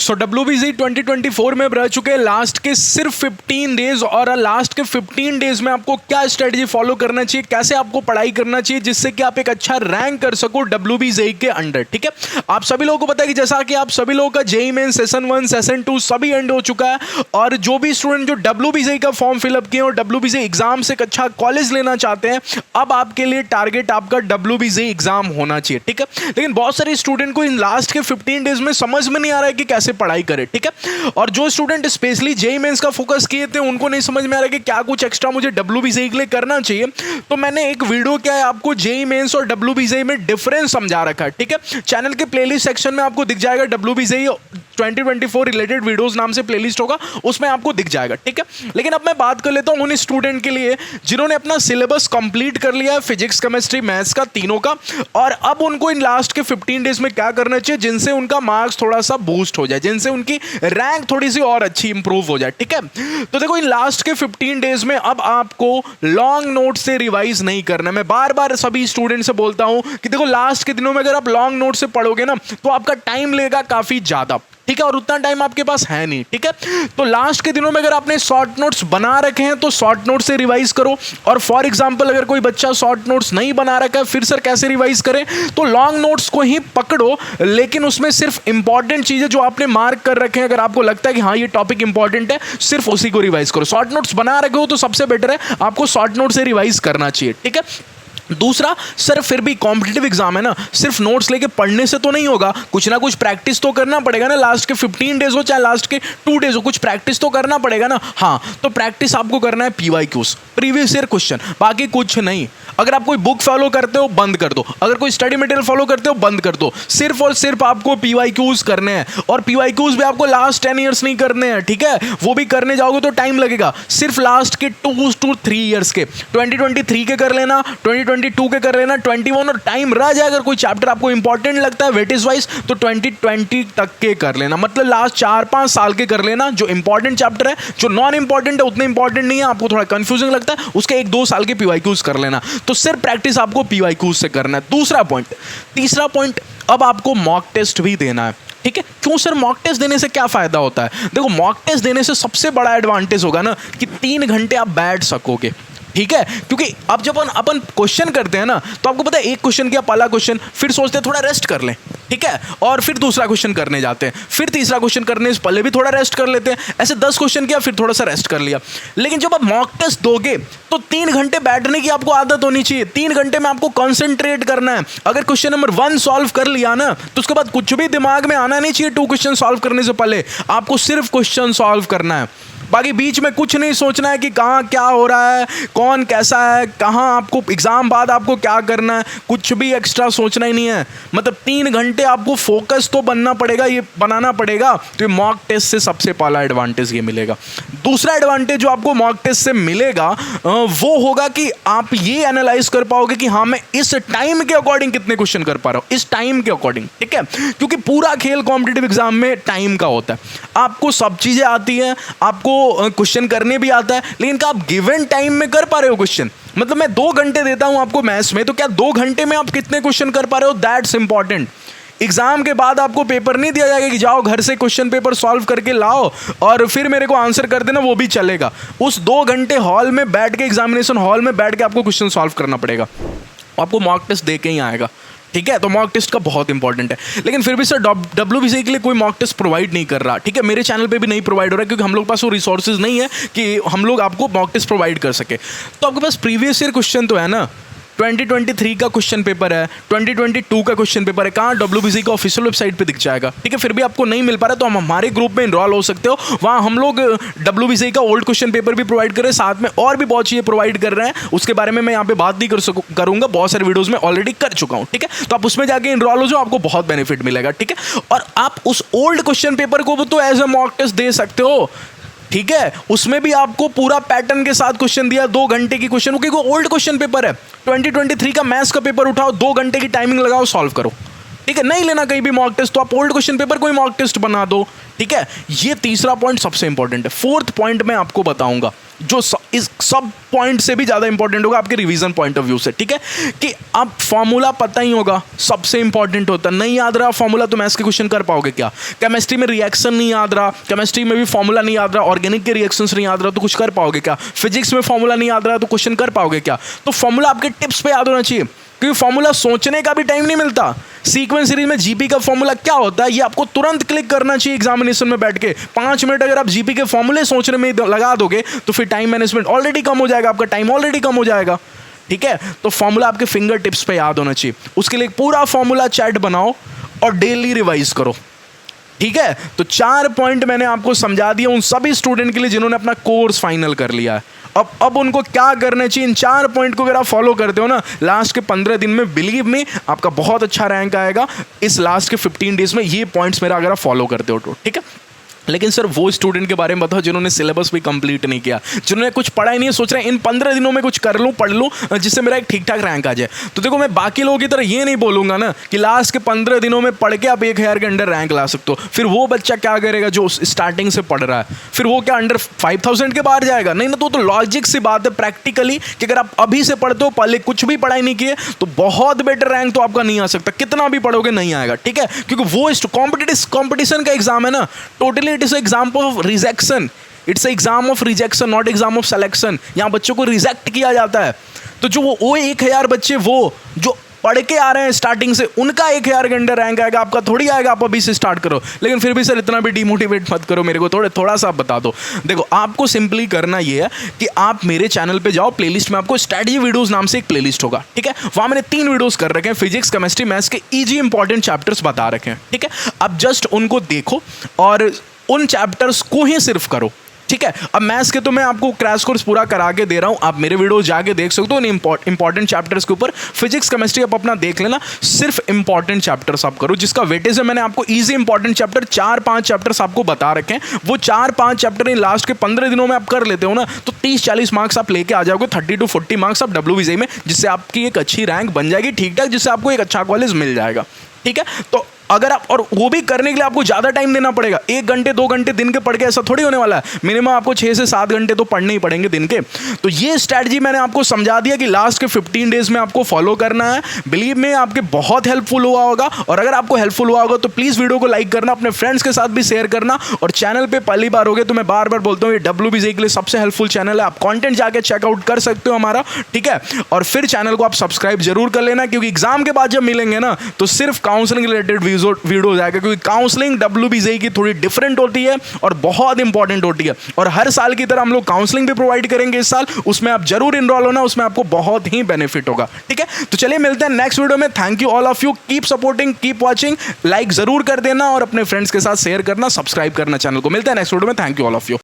सो WBC 2024 में रह चुके लास्ट के सिर्फ 15 डेज और लास्ट के 15 डेज में आपको क्या स्ट्रेटजी फॉलो करना चाहिए, कैसे आपको पढ़ाई करना चाहिए जिससे कि आप एक अच्छा रैंक कर सको WBC के अंडर। ठीक है, आप सभी लोगों को पता है कि जैसा कि आप सभी लोगों का जेईई मेन सेशन 1 सेशन 2 सभी एंड हो चुका है और जो भी स्टूडेंट जो WBC का फॉर्म फिलअप किए और WBC एग्जाम से एक अच्छा कॉलेज लेना चाहते हैं, अब आपके लिए टारगेट आपका WBC एग्जाम होना चाहिए। ठीक है, लेकिन बहुत सारे स्टूडेंट को इन लास्ट के 15 डेज में समझ में नहीं आ रहा है कि कैसे पढ़ाई करें। ठीक है, और जो स्टूडेंट स्पेशली जेईई मेंस का फोकस किए थे उनको नहीं समझ में आ रहा है कि क्या कुछ एक्स्ट्रा मुझे WBC के लिए करना चाहिए, तो मैंने एक वीडियो क्या है आपको जेईई मेंस और WBC में डिफरेंस समझा रखा है। ठीक है, चैनल के प्लेलिस्ट सेक्शन में आपको दिख जाएगा WBC 2024 रिलेटेड वीडियोस नाम से प्लेलिस्ट होगा, उसमें आपको दिख जाएगा। ठीक है, लेकिन अब मैं बात कर लेता हूं उन स्टूडेंट के लिए जिन्होंने अपना सिलेबस कंप्लीट कर लिया है फिजिक्स केमिस्ट्री मैथ्स का तीनों का, और अब उनको इन लास्ट के 15 डेज में क्या करना चाहिए जिनसे उनका मार्क्स थोड़ा सा बूस्ट हो जाए, जिनसे उनकी रैंक थोड़ी सी और अच्छी इंप्रूव हो जाए। ठीक है, तो देखो इन लास्ट के 15 डेज में अब आपको लॉन्ग नोट से रिवाइज नहीं करना है। मैं बार बार सभी स्टूडेंट से बोलता हूं कि देखो लास्ट के दिनों में अगर आप लॉन्ग नोट से पढ़ोगे ना तो आपका टाइम लेगा काफी ज्यादा। ठीक है, और उतना टाइम आपके पास है नहीं। ठीक है, तो लास्ट के दिनों में अगर आपने शॉर्ट नोट्स बना रखे हैं तो शॉर्ट नोट से रिवाइज करो, और फॉर एग्जांपल अगर कोई बच्चा शॉर्ट नोट्स नहीं बना रखा है फिर सर कैसे रिवाइज करें, तो लॉन्ग नोट्स को ही पकड़ो, लेकिन उसमें सिर्फ इंपॉर्टेंट चीजें जो आपने मार्क कर रखे हैं, अगर आपको लगता है कि हाँ ये टॉपिक इंपॉर्टेंट है सिर्फ उसी को रिवाइज करो। शॉर्ट नोट्स बना रखे हो तो सबसे बेटर है आपको शॉर्ट नोट से रिवाइज करना चाहिए। ठीक है, दूसरा सर फिर भी कॉम्पिटिटिव एग्जाम है ना, सिर्फ नोट्स लेके पढ़ने से तो नहीं होगा, कुछ ना कुछ प्रैक्टिस तो करना पड़ेगा ना। लास्ट के 15 डेज हो चाहे लास्ट के 2 डेज हो, कुछ प्रैक्टिस तो करना पड़ेगा ना। हाँ, तो प्रैक्टिस आपको करना है PYQs, प्रीवियस ईयर क्वेश्चन, बाकी कुछ नहीं। अगर आप कोई बुक फॉलो करते हो बंद कर दो, अगर कोई स्टडी मटेरियल फॉलो करते हो बंद कर दो, सिर्फ और सिर्फ आपको PYQs करने हैं, और PYQs भी आपको लास्ट 10 ईयर्स नहीं करने हैं। ठीक है, वो भी करने जाओगे तो टाइम लगेगा, सिर्फ लास्ट के 2 to 3 ईयर्स के, 2023 के कर लेना, 2022 के कर लेना, 21 और टाइम रह जाए अगर कोई चैप्टर आपको इंपॉर्टेंट लगता है वेटेज वाइज तो 2020 तक के कर लेना, मतलब लास्ट 4-5 साल के कर लेना। जो इंपॉर्टेंट चैप्टर है, जो नॉन इंपॉर्टेंट है उतने इंपॉर्टेंट नहीं है, आपको थोड़ा कंफ्यूजिंग लगता है, उसके 1-2 साल के PYQs कर लेना। तो सिर्फ प्रैक्टिस आपको PYQs से करना है। दूसरा पॉइंट, तीसरा पॉइंट, अब आपको मॉक टेस्ट भी देना है। ठीक है, क्यों सर मॉक टेस्ट देने से क्या फायदा होता है? देखो मॉक टेस्ट देने से सबसे बड़ा एडवांटेज होगा ना कि 3 घंटे आप बैठ सकोगे। ठीक है, क्योंकि अब जब अपन क्वेश्चन करते हैं ना तो आपको पता है एक क्वेश्चन किया, पहला क्वेश्चन, फिर सोचते हैं थोड़ा रेस्ट कर लें। ठीक है, और फिर दूसरा क्वेश्चन करने जाते हैं, फिर तीसरा क्वेश्चन करने से पहले भी थोड़ा रेस्ट कर लेते हैं, ऐसे 10 क्वेश्चन किया फिर थोड़ा सा रेस्ट कर लिया। लेकिन जब आप मॉक टेस्ट दोगे तो 3 घंटे बैठने की आपको आदत होनी चाहिए। 3 घंटे में आपको कॉन्सेंट्रेट करना है। अगर क्वेश्चन नंबर 1 सॉल्व कर लिया ना तो उसके बाद कुछ भी दिमाग में आना नहीं चाहिए 2 क्वेश्चन सॉल्व करने से पहले, आपको सिर्फ क्वेश्चन सॉल्व करना है। बाकी बीच में कुछ नहीं सोचना है कि कहाँ क्या हो रहा है, कौन कैसा है, कहाँ आपको एग्जाम बाद आपको क्या करना है, कुछ भी एक्स्ट्रा सोचना ही नहीं है। मतलब 3 घंटे आपको फोकस तो बनना पड़ेगा, ये बनाना पड़ेगा। तो मॉक टेस्ट से सबसे पहला एडवांटेज ये मिलेगा। दूसरा एडवांटेज जो आपको मॉक टेस्ट से मिलेगा वो होगा कि आप ये एनालाइज कर पाओगे कि हाँ मैं इस टाइम के अकॉर्डिंग कितने क्वेश्चन कर पा रहा हूँ, इस टाइम के अकॉर्डिंग। ठीक है, क्योंकि पूरा खेल कॉम्पिटिटिव एग्जाम में टाइम का होता है। आपको सब चीजें आती हैं, आपको क्वेश्चन करने भी आता है, लेकिन क्या आप गिवन टाइम में कर पा रहे हो क्वेश्चन? मतलब मैं 2 घंटे देता हूं आपको मैथ्स में, तो क्या 2 घंटे में आप कितने क्वेश्चन कर पा रहे हो, दैट्स इंपॉर्टेंट। एग्जाम के बाद आपको पेपर नहीं दिया जाएगा कि जाओ घर से क्वेश्चन पेपर सॉल्व करके लाओ और फिर मेरे को आंसर कर देना, वो भी चलेगा। उस 2 घंटे हॉल में बैठ के, एग्जामिनेशन हॉल में बैठ के आपको क्वेश्चन सॉल्व करना पड़ेगा, आपको मॉक टेस्ट दे के ही आएगा। ठीक है, तो मॉक टेस्ट का बहुत इंपॉर्टेंट है। लेकिन फिर भी सर WBC के लिए कोई मॉक टेस्ट प्रोवाइड नहीं कर रहा। ठीक है, मेरे चैनल पे भी नहीं प्रोवाइड हो रहा है क्योंकि हम लोग के पास वो रिसोर्सेज नहीं है कि हम लोग आपको मॉक टेस्ट प्रोवाइड कर सके। तो आपके पास प्रीवियस ईयर क्वेश्चन तो है ना, 2023 का क्वेश्चन पेपर है, 2022 का क्वेश्चन पेपर है, कहाँ WBC का ऑफिशियल वेबसाइट पे दिख जाएगा। ठीक है, फिर भी आपको नहीं मिल पा रहा तो हम हमारे ग्रुप में इनरोल हो सकते हो, वहाँ हम लोग WBC का ओल्ड क्वेश्चन पेपर भी प्रोवाइड कर रहे हैं, साथ में और भी बहुत चीज़ें प्रोवाइड कर रहे हैं। उसके बारे में मैं यहाँ पे बात नहीं करूँगा, बहुत सारे वीडियोज़ में ऑलरेडी कर चुका हूँ। ठीक है, तो आप उसमें जाके इनरोल हो जाओ, आपको बहुत बेनिफिट मिलेगा। ठीक है, और आप उस ओल्ड क्वेश्चन पेपर को तो एज ए मॉक टेस्ट दे सकते हो। ठीक है, उसमें भी आपको पूरा पैटर्न के साथ क्वेश्चन दिया, 2 घंटे की क्वेश्चन, क्योंकि वो ओल्ड क्वेश्चन पेपर है। 2023 का मैथ्स का पेपर उठाओ, 2 घंटे की टाइमिंग लगाओ, सॉल्व करो। ठीक है, नहीं लेना कहीं भी मॉक टेस्ट, तो आप ओल्ड क्वेश्चन पेपर को ही मॉक टेस्ट बना दो। ठीक है, ये तीसरा पॉइंट सबसे इंपॉर्टेंट है। 4th पॉइंट मैं आपको बताऊंगा जो इस सब पॉइंट से भी ज़्यादा इंपॉर्टेंट होगा आपके रिवीजन पॉइंट ऑफ व्यू से, ठीक है। कि अब फॉर्मूला पता ही होगा, सबसे इंपॉर्टेंट होता है। नहीं याद रहा फॉर्मूला तो मैथ्स के क्वेश्चन कर पाओगे क्या? केमिस्ट्री में रिएक्शन नहीं याद रहा, केमिस्ट्री में भी फॉर्मूला नहीं याद रहा, ऑर्गेनिक के रिएक्शंस नहीं याद रहा तो कुछ कर पाओगे क्या? फिजिक्स में फॉर्मूला नहीं याद रहा तो क्वेश्चन कर पाओगे क्या? तो फॉर्मूला आपके टिप्स पे याद होना चाहिए, क्योंकि फॉर्मूला सोचने का भी टाइम नहीं मिलता। सीक्वेंस सीरीज में जीपी का फॉर्मूला क्या होता है ये आपको तुरंत क्लिक करना चाहिए एग्जामिनेशन में बैठ के। 5 मिनट अगर आप जीपी के फॉर्मूले सोचने में लगा दोगे तो फिर टाइम मैनेजमेंट ऑलरेडी कम हो जाएगा, आपका टाइम ऑलरेडी कम हो जाएगा, ठीक है। तो फॉर्मूला आपके फिंगर टिप्स पे याद होना चाहिए। उसके लिए पूरा फॉर्मूला चैट बनाओ और डेली रिवाइज करो, ठीक है। तो 4 पॉइंट मैंने आपको समझा दिया उन सभी स्टूडेंट के लिए जिन्होंने अपना कोर्स फाइनल कर लिया है। अब उनको क्या करना चाहिए, इन 4 पॉइंट को अगर आप फॉलो करते हो ना, लास्ट के 15 दिन में बिलीव में आपका बहुत अच्छा रैंक आएगा। इस लास्ट के 15 डेज में ये पॉइंट्स मेरा अगर आप फॉलो करते हो तो, ठीक है। लेकिन सर वो स्टूडेंट के बारे में बताओ जिन्होंने सिलेबस भी कंप्लीट नहीं किया, जिन्होंने कुछ पढ़ा ही नहीं है, सोच रहे हैं इन 15 दिनों में कुछ कर लूँ, पढ़ लूँ जिससे मेरा एक ठीक ठाक रैंक आ जाए। तो देखो मैं बाकी लोगों की तरह ये नहीं बोलूँगा ना कि लास्ट के 15 दिनों में पढ़ के आप 1000 के अंडर रैंक ला सकते हो। फिर वो बच्चा क्या करेगा जो स्टार्टिंग से पढ़ रहा है, फिर वो क्या अंडर 5000 के बाहर जाएगा? नहीं ना। तो लॉजिक सी बात है प्रैक्टिकली कि अगर आप अभी से पढ़ते हो, पहले कुछ भी पढ़ाई नहीं किए, तो बहुत बेटर रैंक तो आपका नहीं आ सकता, कितना भी पढ़ोगे नहीं आएगा, ठीक है। क्योंकि वो कॉम्पिटिशन का एग्जाम है ना, totally it is exam of rejection, it's exam of rejection not exam of selection. यहाँ बच्चों को रिजेक्ट किया जाता है। तो जो वो 1000 बच्चे वो जो पढ़ के आ रहे हैं स्टार्टिंग से, उनका 1000 के अंडर रैंक आएगा, आपका थोड़ी आएगा, आप अभी से स्टार्ट करो। लेकिन फिर भी सर इतना भी डिमोटिवेट मत करो मेरे को, थोड़ा सा आप बता दो। देखो आपको सिंपली करना ये है कि आप मेरे चैनल पे जाओ, प्लेलिस्ट में आपको स्ट्रेटजी वीडियोस नाम से एक प्लेलिस्ट होगा, ठीक है। वहाँ मैंने 3 वीडियोस कर रखे हैं, फिजिक्स केमिस्ट्री मैथ्स के इजी इंपॉर्टेंट चैप्टर्स बता रखे हैं, ठीक है। अब जस्ट उनको देखो और उन चैप्टर्स को ही सिर्फ करो, ठीक है। अब मैथ्स के तो मैं आपको क्रैश कोर्स पूरा करा के दे रहा हूं, आप मेरे वीडियो जाके देख सकते हो इंपॉर्टेंट चैप्टर्स के ऊपर। फिजिक्स केमिस्ट्री आप अपना देख लेना, सिर्फ इंपॉर्टेंट चैप्टर्स आप करो, जिसका वेटेज है मैंने आपको इजी इंपॉर्टेंट चैप्टर 4-5 चैप्टर्स आपको बता रखे हैं। वो 4-5 चैप्टर इन लास्ट के 15 दिनों में आप कर लेते हो ना, तो 30-40 मार्क्स आप लेके आ जाओगे, 30 to 40 मार्क्स आप WBJ में, जिससे आपकी एक अच्छी रैंक बन जाएगी, ठीक ठाक, जिससे आपको एक अच्छा कॉलेज मिल जाएगा, ठीक है। तो अगर आप, और वो भी करने के लिए आपको ज़्यादा टाइम देना पड़ेगा, 1 घंटे 2 घंटे दिन के पढ़ के ऐसा थोड़ी होने वाला है। मिनिमम आपको 6 से 7 घंटे तो पढ़ने ही पड़ेंगे दिन के। तो ये स्ट्रैटेजी मैंने आपको समझा दिया कि लास्ट के 15 डेज में आपको फॉलो करना है। बिलीव में आपके बहुत हेल्पफुल हुआ होगा, और अगर आपको हेल्पफुल हुआ होगा तो प्लीज़ वीडियो को लाइक करना, अपने फ्रेंड्स के साथ भी शेयर करना। और चैनल पर पहली बार हो गए तो मैं बार बार बोलता हूँ ये WBJ के लिए सबसे हेल्पफुल चैनल है, आप कॉन्टेंट जाके चेकआउट कर सकते हो हमारा, ठीक है। और फिर चैनल को आप सब्सक्राइब जरूर कर लेना, क्योंकि एग्जाम के बाद जब मिलेंगे ना तो सिर्फ काउंसलिंग रिलेटेड वीडियोज आएगा, क्योंकि काउंसलिंग WBJ की थोड़ी डिफरेंट होती है और बहुत इंपॉर्टेंट होती है। और हर साल की तरह हम लोग काउंसलिंग भी प्रोवाइड करेंगे इस साल, उसमें आप जरूर इनरोल होना, उसमें आपको बहुत ही बेनिफिट होगा, ठीक है। तो चलिए मिलते हैं नेक्स्ट वीडियो में। Thank you all of you, keep supporting, keep watching, like जरूर कर देना और अपने फ्रेंड्स के साथ शेयर करना, सब्सक्राइब करना चैनल को। मिलते हैं नेक्स्ट वीडियो में। Thank you all of you.